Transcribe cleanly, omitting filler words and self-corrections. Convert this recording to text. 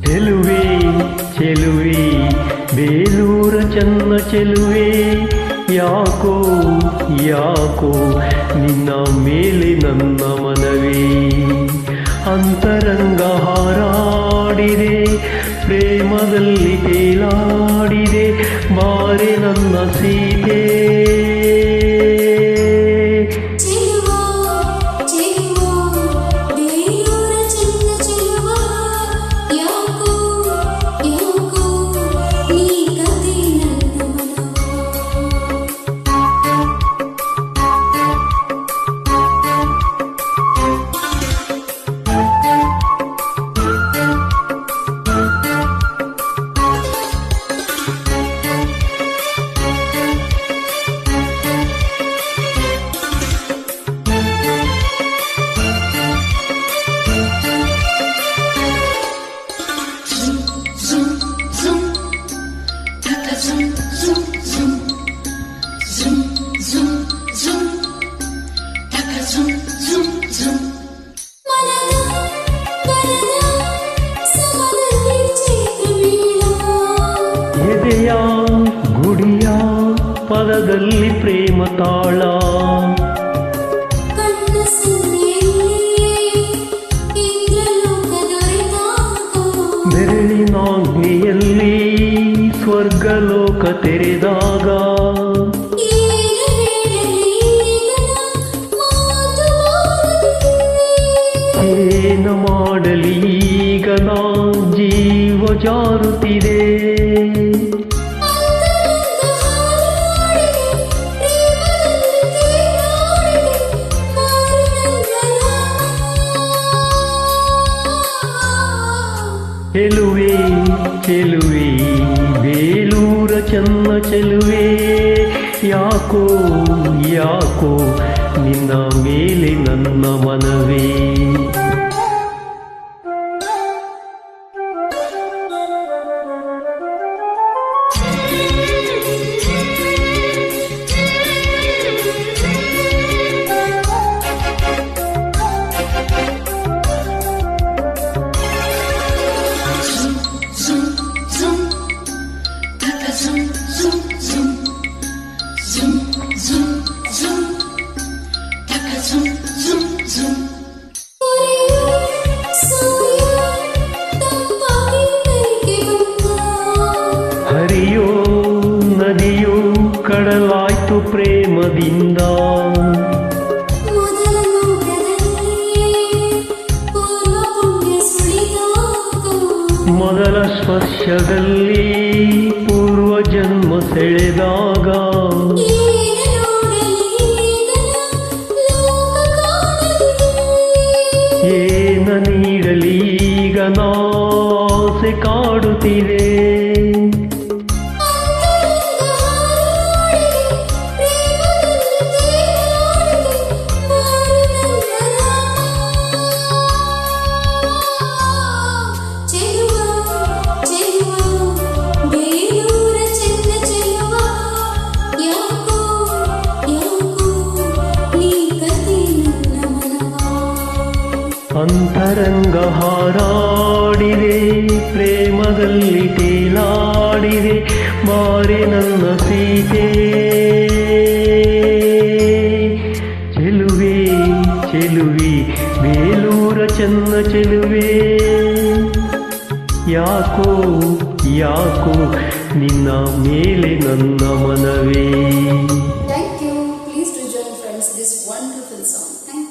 ಚೆಲುವೆ ಚೆಲುವೆ ಬೇಲೂರ ಚನ್ನ ಚೆಲುವೆ ಯಾಕೋ ಯಾಕೋ ನಿನ್ನ ಮೇಲೆ ನನ್ನ ಮನವೇ ಅಂತರಂಗ ಹಾರಾಡಿದೆ ಪ್ರೇಮದಲ್ಲಿ ತೇಲಾಡಿದೆ ಬಾರೆ ನನ್ನ ಸೀತೆ ಎದೆಯ ಗುಡಿಯ ಪದದಲ್ಲಿ ಪ್ರೇಮ ತಾಳ ಬೆರಳಿನಾಗ್ನಿಯಲ್ಲಿ ಸ್ವರ್ಗಲೋಕ ತೆರೆದಾಗ ಏನು ಮಾಡಲಿ ಈಗ ನಾ ಜೀವ ಜಾರುತ್ತಿದೆ ಚೆಲುವೆ ಚೆಲುವೆ ಬೇಲೂರ ಚನ್ನ ಚೆಲುವೆ ಯಾಕೋ ಯಾಕೋ ನಿನ್ನ ಮೇಲೆ ನನ್ನ ಮನವೇ ಹರಿಯೋ ನದಿಯೋ ಕಡಲಾಯ್ತು ಪ್ರೇಮದಿಂದ ಮೊದಲ ಸ್ಪರ್ಶದಲ್ಲಿ ಪೂರ್ವ ಜನ್ಮ ಸೆಳೆದಾಗ ಏನ ನೀಡಲೀಗ ನಾಸೆ ಕಾಡುತ್ತಿದೆ ಅಂತರಂಗ ಹಾರಾಡಿದೆ ಪ್ರೇಮದಲ್ಲಿ ತೇಲಾಡಿದೆ ಬಾರೆ ನನ್ನ ಸೀತೆ ಚೆಲುವೆ ಚೆಲುವೆ ಬೇಲೂರ ಚನ್ನ ಚೆಲುವೆ ಯಾಕೋ ಯಾಕೋ ನಿನ್ನ ಮೇಲೆ ನನ್ನ ಮನವೇ. Thank you. Please do join friends this wonderful song. Thank you.